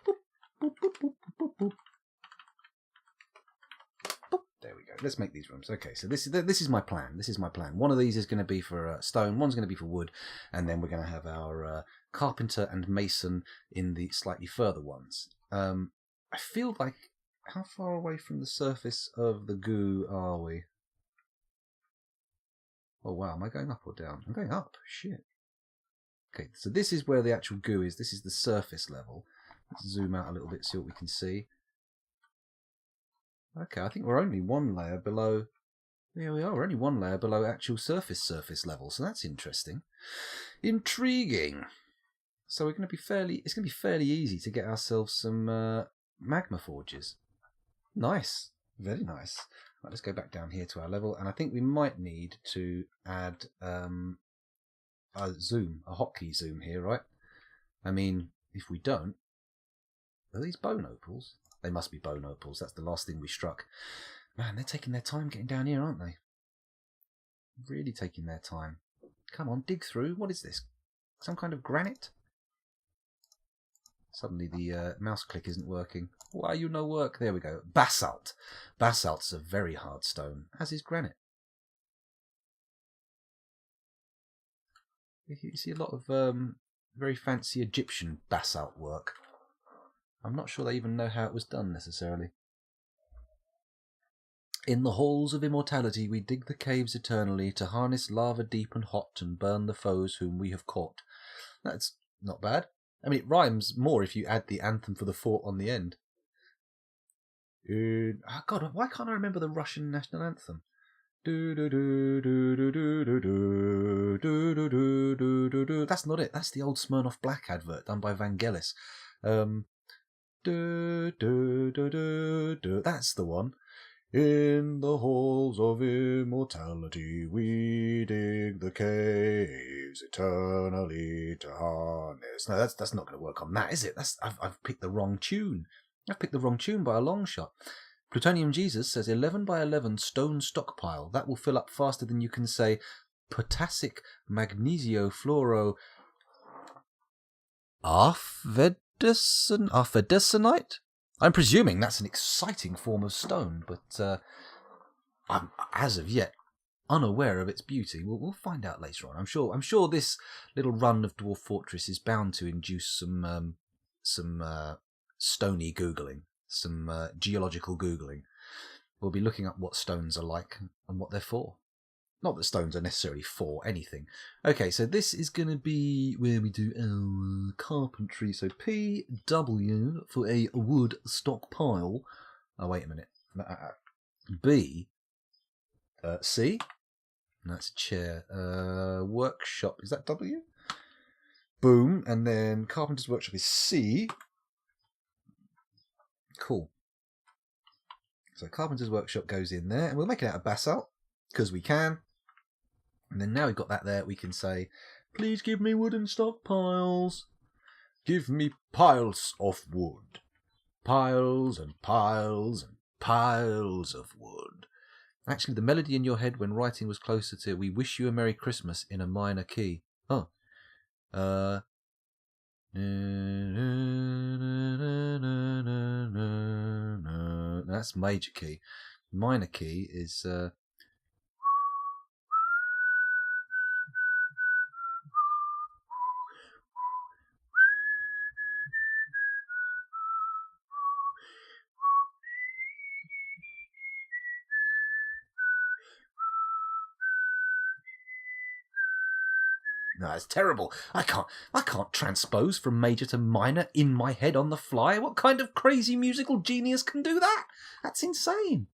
Boop, boop, boop, boop, boop, boop. Boop. There we go. Let's make these rooms. Okay, so this is my plan. This is my plan. One of these is going to be for stone, one's going to be for wood, and then we're going to have our carpenter and mason in the slightly further ones. I feel like... How far away from the surface of the goo are we? Oh wow, am I going up or down? I'm going up. Shit. Okay, so this is where the actual goo is. This is the surface level. Let's zoom out a little bit, see what we can see. Okay, I think we're only one layer below... Here we are, we're only one layer below actual surface level, so that's interesting. Intriguing. So we're going to be it's going to be fairly easy to get ourselves some magma forges. Nice. Very nice. Right, let's go back down here to our level, and I think we might need to add a zoom, a hotkey zoom here, right? I mean, if we don't... Are these bone opals? They must be bone opals. That's the last thing we struck. Man, they're taking their time getting down here, aren't they? Really taking their time. Come on, dig through. What is this? Some kind of granite? Suddenly the mouse click isn't working. Why you no work? There we go. Basalt. Basalt's a very hard stone, as is granite. You see a lot of very fancy Egyptian basalt work. I'm not sure they even know how it was done necessarily. In the halls of immortality we dig the caves eternally to harness lava deep and hot and burn the foes whom we have caught. That's not bad. I mean, it rhymes more if you add the anthem for the fort on the end. Oh God, why can't I remember the Russian national anthem? That's not it. That's the old Smirnoff Black advert done by Vangelis. That's the one. In the halls of immortality we dig the caves eternally to harness. No, that's not going to work on that, is it? I've picked the wrong tune. I've picked the wrong tune by a long shot. Plutonium Jesus says 11 by 11 stone stockpile. That will fill up faster than you can say potassic magnesio fluoro arfedesinite? I'm presuming that's an exciting form of stone, but as of yet, unaware of its beauty. We'll find out later on. I'm sure this little run of Dwarf Fortress is bound to induce some stony googling, some geological googling. We'll be looking up what stones are like and what they're for. Not that stones are necessarily for anything. Okay, so this is going to be where we do our carpentry. So PW for a wood stockpile. Oh, wait a minute. B. C. That's a chair. Workshop. Is that W? Boom. And then carpenter's workshop is C. Cool. So carpenter's workshop goes in there. And we'll make it out of basalt because we can. And then now we've got that there, we can say, please give me wooden stockpiles. Give me piles of wood. Piles and piles and piles of wood. Actually, the melody in your head when writing was closer to We Wish You a Merry Christmas in a minor key. Oh. That's major key. Minor key is... No, it's terrible. I can't transpose from major to minor in my head on the fly. What kind of crazy musical genius can do that? That's insane.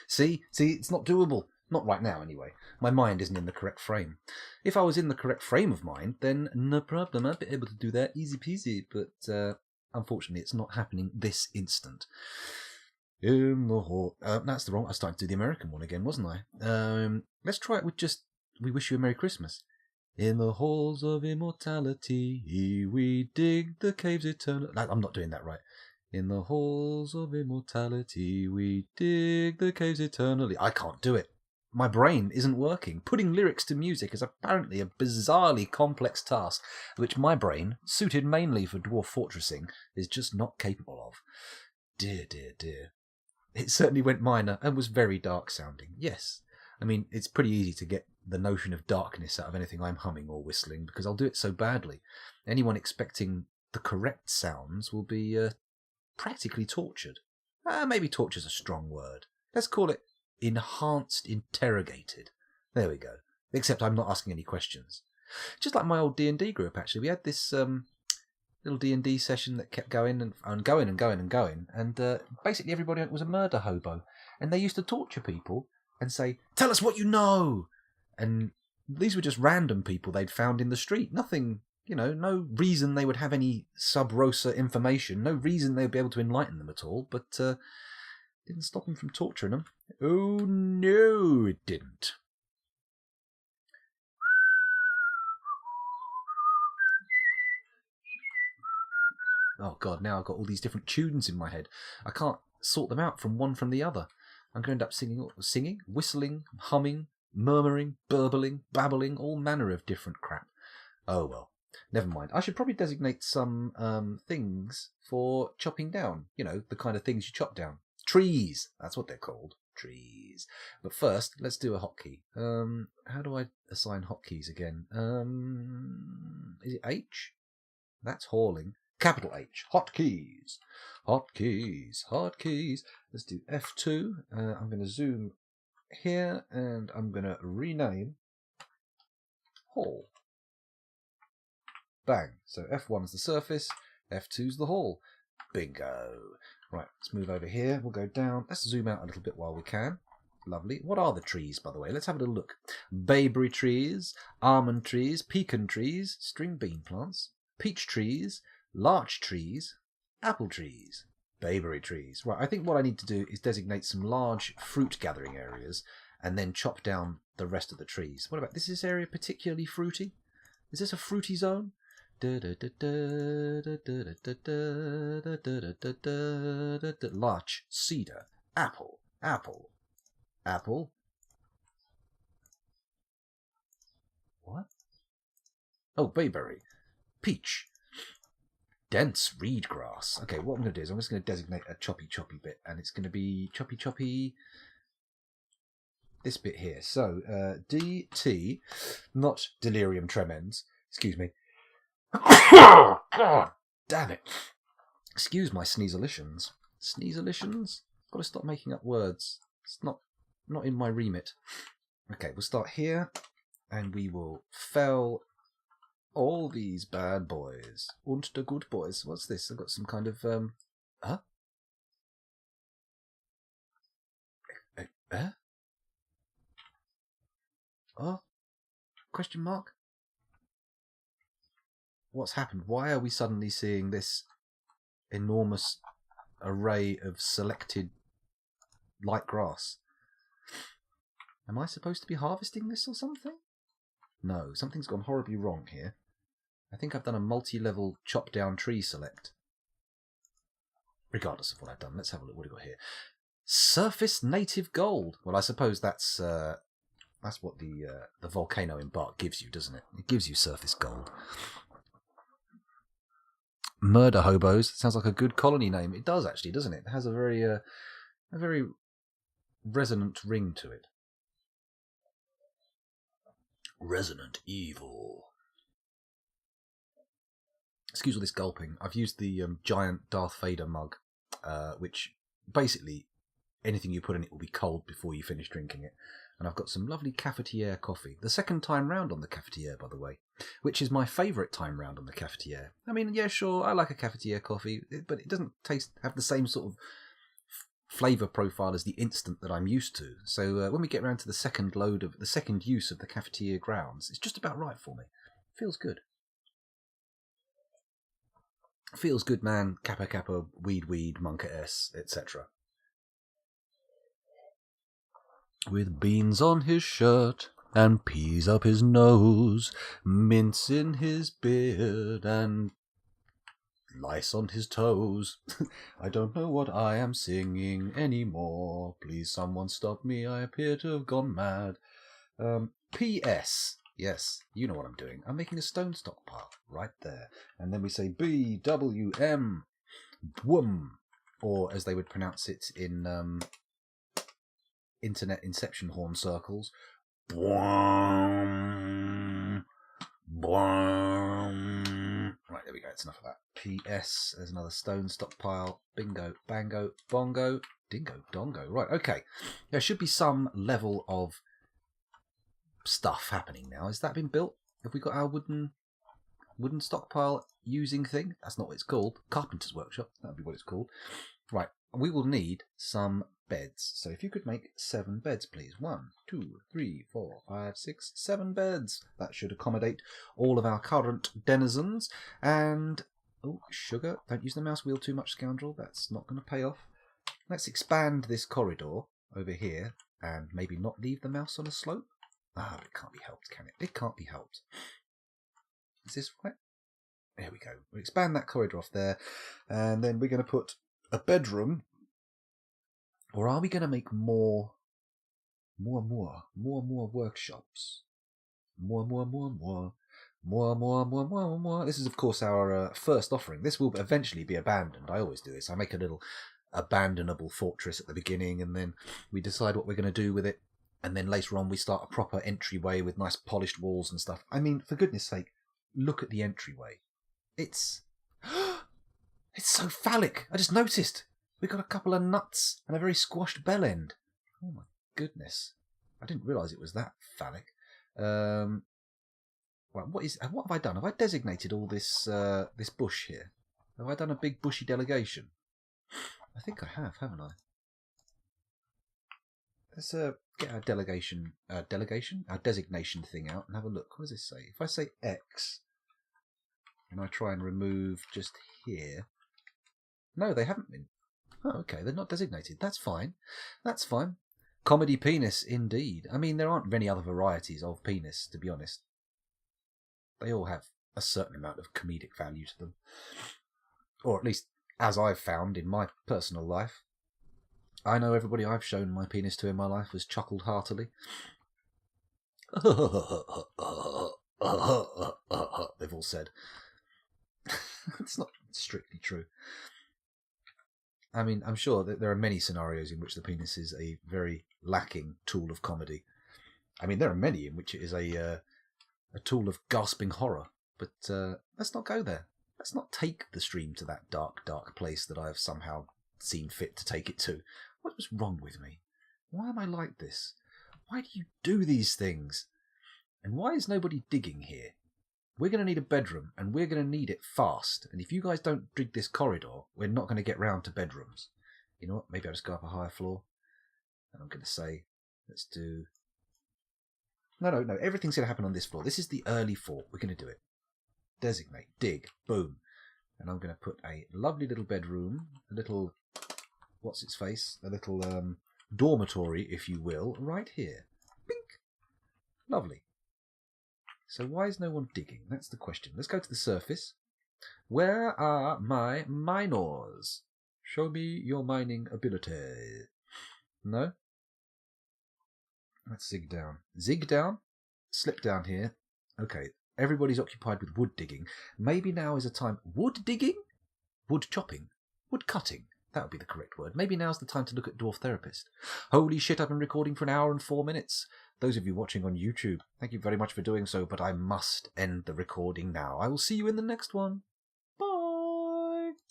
See, it's not doable. Not right now, anyway. My mind isn't in the correct frame. If I was in the correct frame of mind, then no problem. I'd be able to do that easy peasy. But unfortunately, it's not happening this instant. In the hall. That's the wrong. I started to do the American one again, wasn't I? Let's try it with just We Wish You a Merry Christmas. In the halls of immortality, we dig the caves eternal. I'm not doing that right. In the halls of immortality, we dig the caves eternally. I can't do it. My brain isn't working. Putting lyrics to music is apparently a bizarrely complex task, which my brain, suited mainly for dwarf fortressing, is just not capable of. Dear, dear, dear. It certainly went minor and was very dark sounding. Yes. I mean, it's pretty easy to get the notion of darkness out of anything I'm humming or whistling, because I'll do it so badly. Anyone expecting the correct sounds will be practically tortured. Maybe torture's a strong word. Let's call it enhanced interrogated. There we go. Except I'm not asking any questions. Just like my old D&D group, actually. We had this little D&D session that kept going and going and going and going. And basically everybody was a murder hobo. And they used to torture people and say, tell us what you know. And these were just random people they'd found in the street. Nothing... no reason they would have any sub-rosa information, no reason they would be able to enlighten them at all, but didn't stop them from torturing them. Oh, no, it didn't. Oh, God, now I've got all these different tunes in my head. I can't sort them out from one from the other. I'm going to end up singing, whistling, humming, murmuring, burbling, babbling, all manner of different crap. Oh, well. Never mind. I should probably designate some things for chopping down. The kind of things you chop down. Trees. That's what they're called. Trees. But first, let's do a hotkey. How do I assign hotkeys again? Is it H? That's hauling. Capital H. Hotkeys. Hotkeys. Hotkeys. Let's do F2. I'm going to zoom here and I'm going to rename haul. Bang. So F1's the surface, F2's the hall. Bingo. Right, let's move over here. We'll go down. Let's zoom out a little bit while we can. Lovely. What are the trees, by the way? Let's have a little look. Bayberry trees, almond trees, pecan trees, string bean plants, peach trees, larch trees, apple trees, bayberry trees. Right, I think what I need to do is designate some large fruit gathering areas and then chop down the rest of the trees. What about this area particularly fruity? Is this a fruity zone? Larch, cedar, apple, apple, apple. What? Oh, bayberry. Peach. Dense reed grass. Okay, what I'm going to do is I'm just going to designate a choppy bit, and it's going to be choppy this bit here. So DT, not delirium tremens. Excuse me. God damn it. Excuse my sneezelitions. Sneezelitions? Got to stop making up words. It's not in my remit. Okay, we'll start here, and we will fell all these bad boys. Und the good boys. What's this? I've got some kind of huh? Oh? Question mark? What's happened? Why are we suddenly seeing this enormous array of selected light grass? Am I supposed to be harvesting this or something? No, something's gone horribly wrong here. I think I've done a multi-level chop-down tree select. Regardless of what I've done, let's have a look. What have we got here? Surface native gold. Well, I suppose that's what the volcano embark gives you, doesn't it? It gives you surface gold. Murder hobos. Sounds like a good colony name. It does actually, doesn't it? It has a very resonant ring to it. Resonant evil. Excuse all this gulping. I've used the giant Darth Vader mug, which basically anything you put in it will be cold before you finish drinking it. And I've got some lovely cafetiere coffee. The second time round on the cafetiere, by the way, which is my favourite time round on the cafetiere. I mean, yeah, sure, I like a cafetiere coffee, but it doesn't have the same sort of flavour profile as the instant that I'm used to. So when we get around to the second use of the cafetiere grounds, it's just about right for me. Feels good. Feels good, man. Kappa kappa, weed, monka s, etc. With beans on his shirt and peas up his nose, mince in his beard and lice on his toes. I don't know what I am singing anymore. Please someone stop me, I appear to have gone mad. P.S. Yes, you know what I'm doing. I'm making a stone stockpile right there. And then we say B-W-M, BWM, or as they would pronounce it in internet inception horn circles, BWM, BWM. Right, there we go, it's enough of that. P.S. There's another stone stockpile. Bingo, bango, bongo, dingo, dongo. Right, okay. There should be some level of stuff happening now. Has that been built? Have we got our wooden stockpile using thing? That's not what it's called. Carpenter's workshop. That'd be what it's called. Right. We will need some beds. So if you could make 7 beds, please. 1, 2, 3, 4, 5, 6, 7 beds. That should accommodate all of our current denizens. And oh, sugar! Don't use the mouse wheel too much, scoundrel. That's not going to pay off. Let's expand this corridor over here and maybe not leave the mouse on a slope. Ah, but it can't be helped, can it? It can't be helped. Is this right? There we go. We'll expand that corridor off there. And then we're going to put a bedroom. Or are we going to make more workshops? More. This is, of course, our first offering. This will eventually be abandoned. I always do this. I make a little abandonable fortress at the beginning, and then we decide what we're going to do with it. And then later on, we start a proper entryway with nice polished walls and stuff. I mean, for goodness sake, look at the entryway. It's so phallic. I just noticed. We've got a couple of nuts and a very squashed bell end. Oh my goodness. I didn't realise it was that phallic. Well, what have I done? Have I designated all this bush here? Have I done a big bushy delegation? I think I have, haven't I? Let's get our our designation thing out and have a look. What does this say? If I say X and I try and remove just here. No, they haven't been. Oh, okay, they're not designated. That's fine. That's fine. Comedy penis, indeed. I mean, there aren't many other varieties of penis, to be honest. They all have a certain amount of comedic value to them. Or at least, as I've found in my personal life. I know everybody I've shown my penis to in my life has chuckled heartily. They've all said. It's not strictly true. I mean, I'm sure that there are many scenarios in which the penis is a very lacking tool of comedy. I mean, there are many in which it is a tool of gasping horror. But let's not go there. Let's not take the stream to that dark, dark place that I have somehow seen fit to take it to. What was wrong with me? Why am I like this? Why do you do these things? And why is nobody digging here? We're going to need a bedroom, and we're going to need it fast. And if you guys don't dig this corridor, we're not going to get round to bedrooms. You know what? Maybe I'll just go up a higher floor. And I'm going to say, let's do... No, everything's going to happen on this floor. This is the early fort. We're going to do it. Designate, dig, boom. And I'm going to put a lovely little bedroom, a little, what's its face? A little dormitory, if you will, right here. Bink! Lovely. So why is no one digging? That's the question. Let's go to the surface. Where are my miners? Show me your mining ability. No? Let's zig down. Zig down. Slip down here. Okay. Everybody's occupied with wood digging. Maybe now is a time... Wood digging? Wood chopping? Wood cutting? That would be the correct word. Maybe now's the time to look at Dwarf Therapist. Holy shit, I've been recording for 1 hour and 4 minutes. Those of you watching on YouTube, thank you very much for doing so, but I must end the recording now. I will see you in the next one.